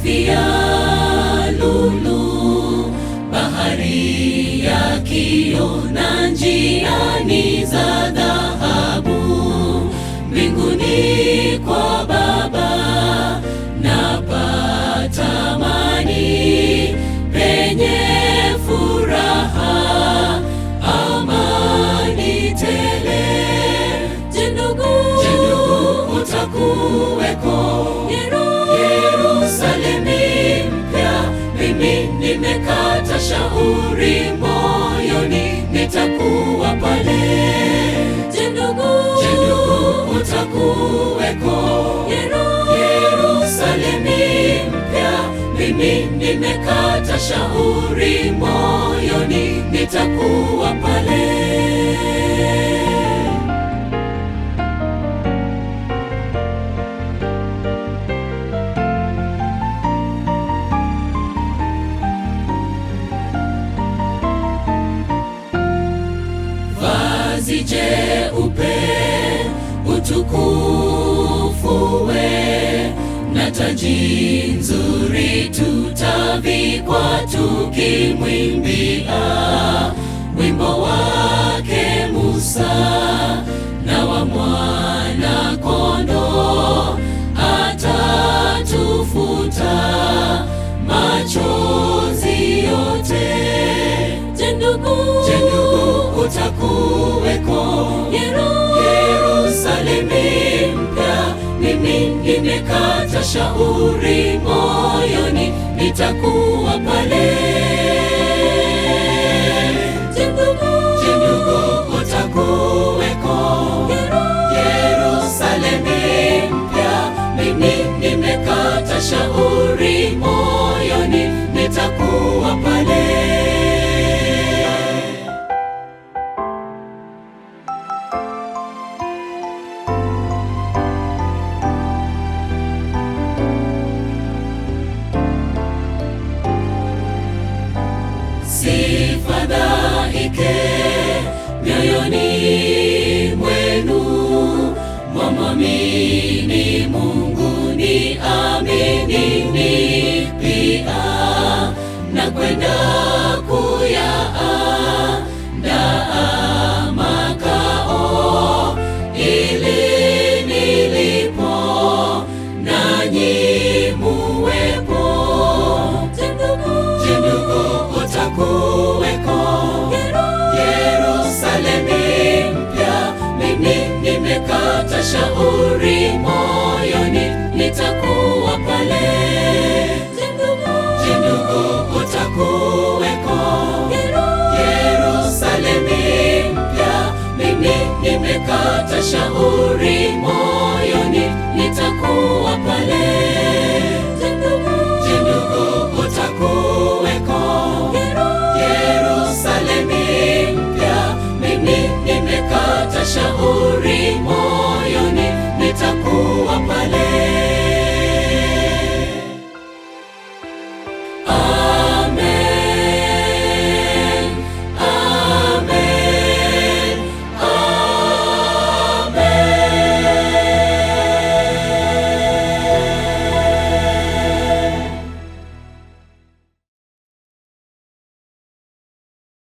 safi ya lulu, bahari ya kioo na njiani za dhahabu. Mbinguni kwa Baba napata amani, penye furaha, amani tele. Je, ndugu, utakuweko Yerusalemu mpya? Mimi nimekata shauri moyoni, nitakuwa pale. Je, ndugu, utakuweko Yerusalemu mpya? Mimi nimekata shauri moyoni, nitakuwa pale. Vazi jeupe, utukufu we, na taji nzuri tutavikwa, tukimwimbia wimbo wake Musa na wa mwana kondoo. Atatufuta machozi yote. Je, ndugu, utakuweko Yerusalemu mpya? Mimi nimekata shauri moyoni, nitakuwa pale. Je, ndugu, utakuweko Yerusalemu mpya? Mimi nimekata shauri moyoni, nitakuwa pale. Sifadhaike mioyoni mwenu, mwamwamini Mungu, niaminini pia, na kwenda kuyaandaa makao, ili nilipo nanyi muwepo. Je, ndugu, utakuweko Yerusalemu mpya? Mimi nimekata shauri moyoni, nitakuwa pale. Je, ndugu, utakuweko Yerusalemu mpya? Mimi nimekata shauri moyoni, nitakuwa pale.